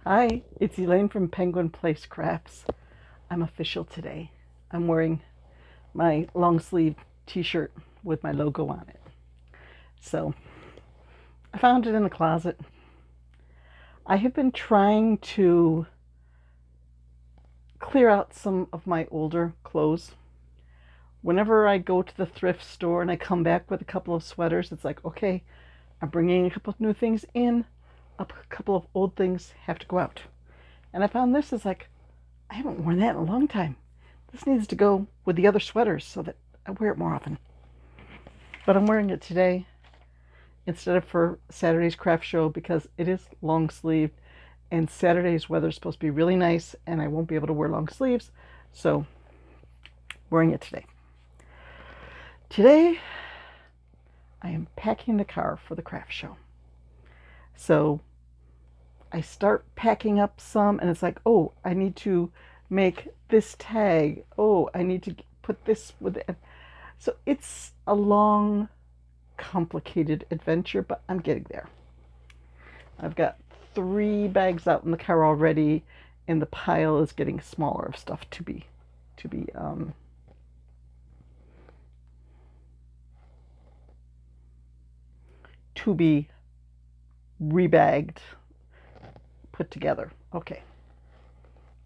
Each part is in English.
Hi, it's Elaine from Penguin Place Crafts. I'm official today. I'm wearing my long sleeve t-shirt with my logo on it. So I found it in the closet. I have been trying to clear out some of my older clothes. Whenever I go to the thrift store and I come back with a couple of sweaters, it's like, okay, I'm bringing a couple of new things in, a couple of old things have to go out. And I found this is like, I haven't worn that in a long time. This needs to go with the other sweaters so that I wear it more often. But I'm wearing it today instead of for Saturday's craft show because it is long sleeved and Saturday's weather is supposed to be really nice and I won't be able to wear long sleeves. So wearing it today. Today I am packing the car for the craft show. So I start packing up some and it's like, oh, I need to make this tag. Oh, I need to put this with it. So it's a long, complicated adventure, but I'm getting there. I've got 3 bags out in the car already, and the pile is getting smaller of stuff to be rebagged, put together. Okay.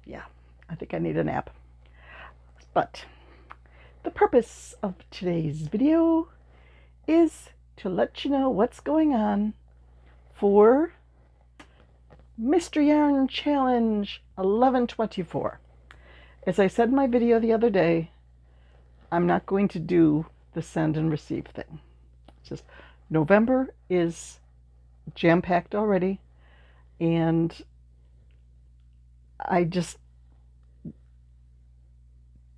Yeah, I think I need a nap. But the purpose of today's video is to let you know what's going on for Mystery Yarn Challenge 1124. As I said in my video the other day, I'm not going to do the send and receive thing. It's just November is jam-packed already, and I just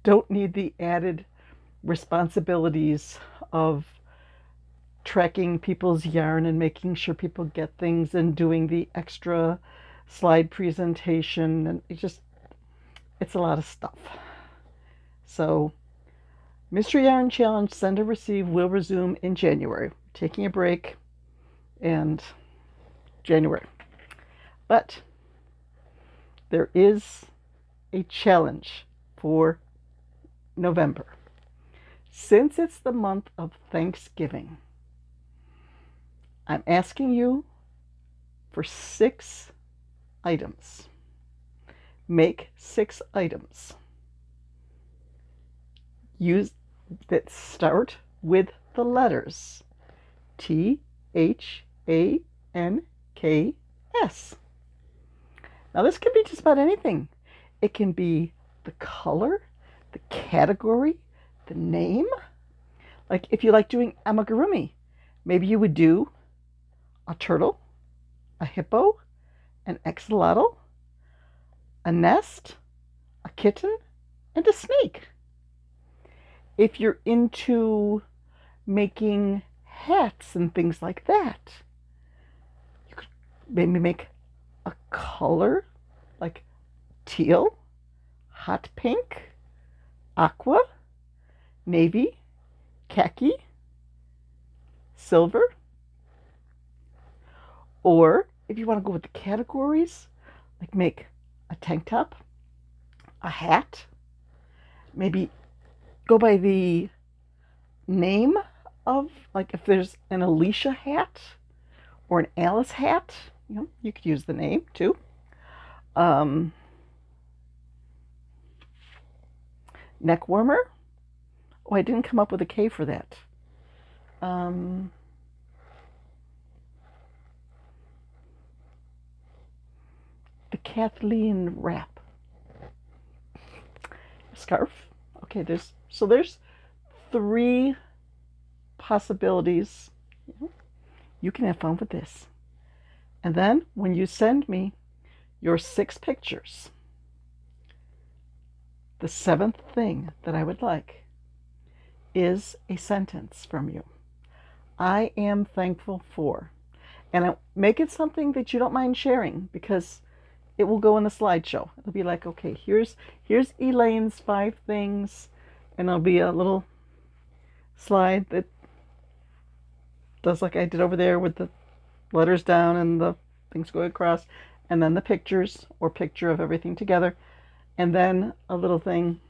don't need the added responsibilities of tracking people's yarn and making sure people get things and doing the extra slide presentation, and it's a lot of stuff. So Mystery Yarn Challenge Send and Receive will resume in January. Taking a break and January. But there is a challenge for November. Since it's the month of Thanksgiving, I'm asking you for 6 items. Make 6 items. Use that start with the letters THANKS. Now this can be just about anything. It can be the color, the category, the name. Like if you like doing amigurumi, maybe you would do a turtle, a hippo, an axolotl, a nest, a kitten, and a snake. If you're into making hats and things like that, you could maybe make a color like teal, hot pink, aqua, navy, khaki, silver. Or if you want to go with the categories, like make a tank top, a hat, maybe go by the name of, like if there's an Alicia hat or an Alice hat, you could use the name too. Neck warmer. Oh, I didn't come up with a K for that. The Kathleen wrap. Scarf. Okay, there's 3 possibilities. You can have fun with this. And then when you send me your 6 pictures, the 7th thing that I would like is a sentence from you. I am thankful for. And make it something that you don't mind sharing, because it will go in the slideshow. It'll be like, okay, here's Elaine's 5 things, and there'll be a little slide that does like I did over there with the letters down and the things going across, and then the pictures or picture of everything together, and then a little thing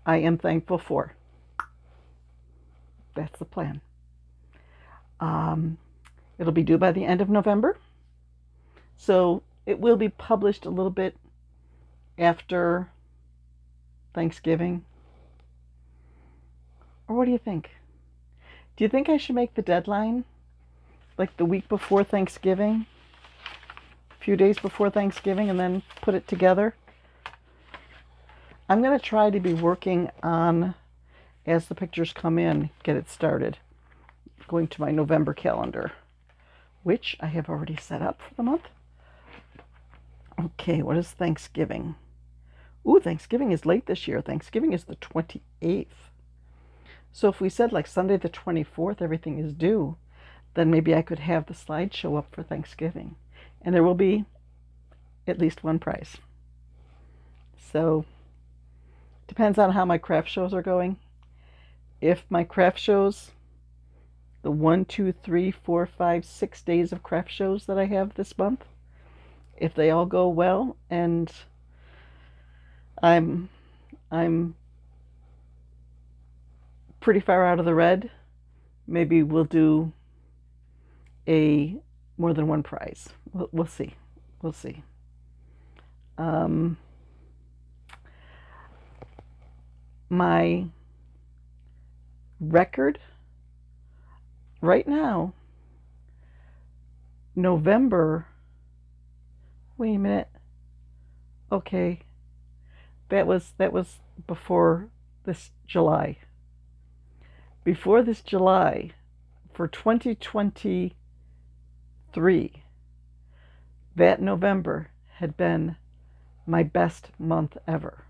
I am thankful for. That's the plan. It'll be due by the end of November, so it will be published a little bit after Thanksgiving. Or what do you think? Do you think I should make the deadline like the week before Thanksgiving, a few days before Thanksgiving, and then put it together? I'm going to try to be working on, as the pictures come in, get it started. Going to my November calendar, which I have already set up for the month. Okay, what is Thanksgiving? Ooh, Thanksgiving is late this year. Thanksgiving is the 28th. So if we said like Sunday the 24th, everything is due, then maybe I could have the slideshow up for Thanksgiving. And there will be at least one prize. So depends on how my craft shows are going. If my craft shows, the 1, 2, 3, 4, 5, 6 days of craft shows that I have this month, if they all go well and I'm pretty far out of the red, maybe we'll do a more than one prize. We'll see. We'll see. My record right now, November. Wait a minute. Okay. That was before this July. Before this July, for 2023, that November had been my best month ever.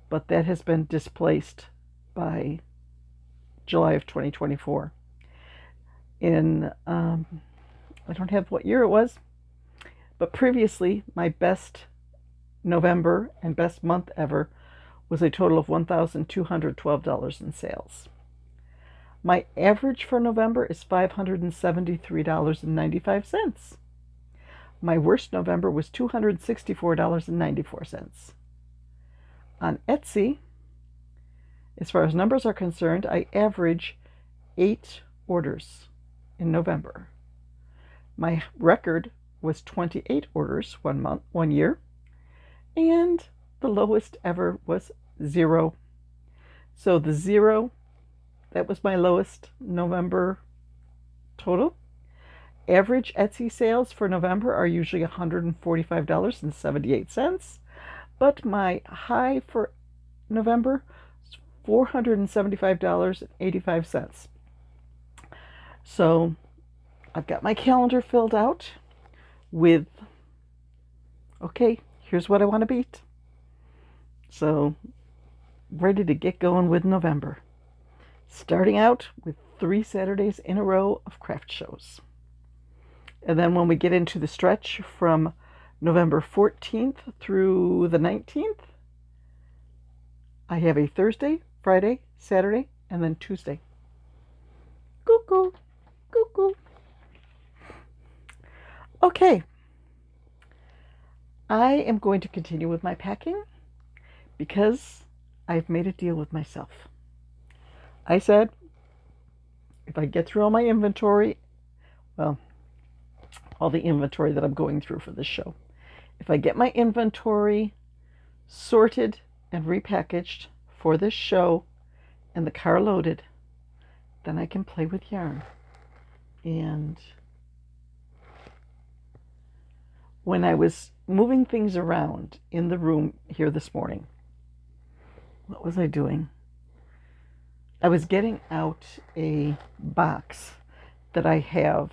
But that has been displaced by July of 2024. I don't have what year it was, but previously my best November and best month ever was a total of $1,212 in sales. My average for November is $573.95. My worst November was $264.94. On Etsy, as far as numbers are concerned, I average 8 orders in November. My record was 28 orders one year, and the lowest ever was 0. So the 0, that was my lowest November total. Average Etsy sales for November are usually $145.78, but my high for November is $475.85. So I've got my calendar filled out with, okay, here's what I want to beat. So ready to get going with November. Starting out with 3 Saturdays in a row of craft shows. And then when we get into the stretch from November 14th through the 19th, I have a Thursday, Friday, Saturday, and then Tuesday. Cuckoo, cuckoo. Okay. I am going to continue with my packing because I've made a deal with myself. I said, if I get through all my inventory, well, all the inventory that I'm going through for this show, if I get my inventory sorted and repackaged for this show and the car loaded, then I can play with yarn. And when I was moving things around in the room here this morning, what was I doing? I was getting out a box that I have.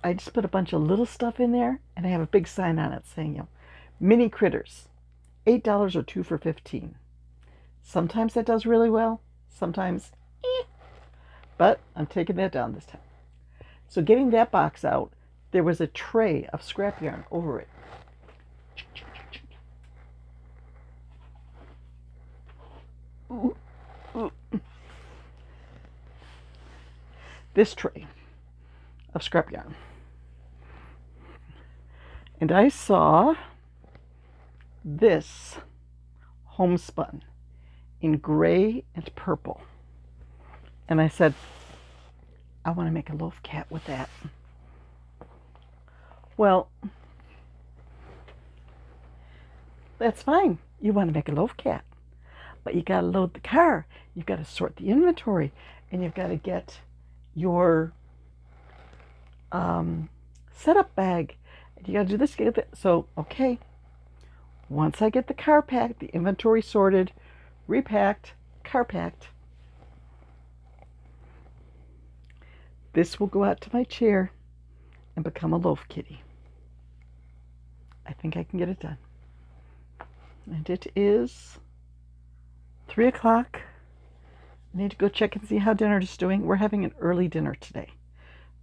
I just put a bunch of little stuff in there, and I have a big sign on it saying, mini critters, $8 or 2 for $15. Sometimes that does really well, sometimes, but I'm taking that down this time. So getting that box out, there was a tray of scrap yarn over it. Ooh. Ooh. This tray of scrap yarn. And I saw this homespun in gray and purple. And I said, I want to make a loaf cat with that. Well, that's fine. You want to make a loaf cat. But you got to load the car. You've got to sort the inventory. And you've got to get your setup bag. You got to do this. So, okay. Once I get the car packed, the inventory sorted, repacked, car packed, this will go out to my chair and become a loaf kitty. I think I can get it done. And it is 3 o'clock. I need to go check and see how dinner is doing. We're having an early dinner today.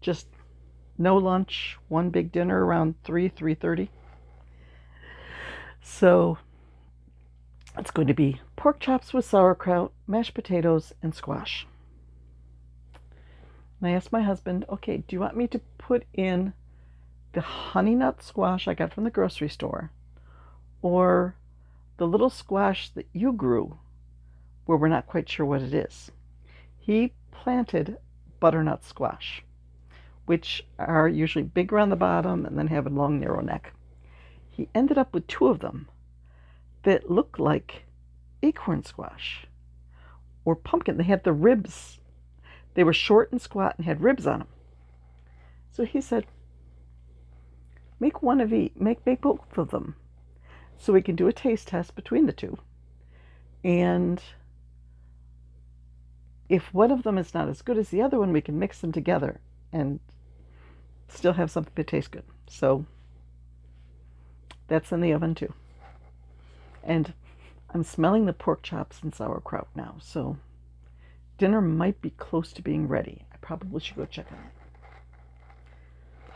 Just no lunch, one big dinner around 3:30. So it's going to be pork chops with sauerkraut, mashed potatoes, and squash. And I asked my husband, okay, do you want me to put in the honey nut squash I got from the grocery store, or the little squash that you grew where we're not quite sure what it is? He planted butternut squash, which are usually big around the bottom and then have a long, narrow neck. He ended up with 2 of them that looked like acorn squash or pumpkin. They had the ribs. They were short and squat and had ribs on them. So he said, make one of each, make both of them so we can do a taste test between the 2. And if one of them is not as good as the other one, we can mix them together and still have something that tastes good. So that's in the oven too. And I'm smelling the pork chops and sauerkraut now, so dinner might be close to being ready. I probably should go check on it.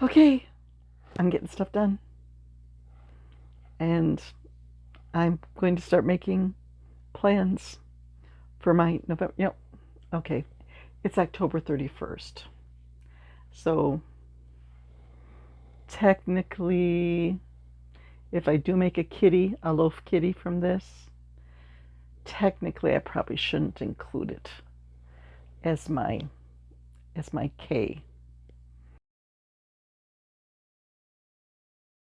Okay, I'm getting stuff done. And I'm going to start making plans for my November. Okay, it's October 31st. So technically, if I do make a kitty, a loaf kitty from this, technically I probably shouldn't include it as my K.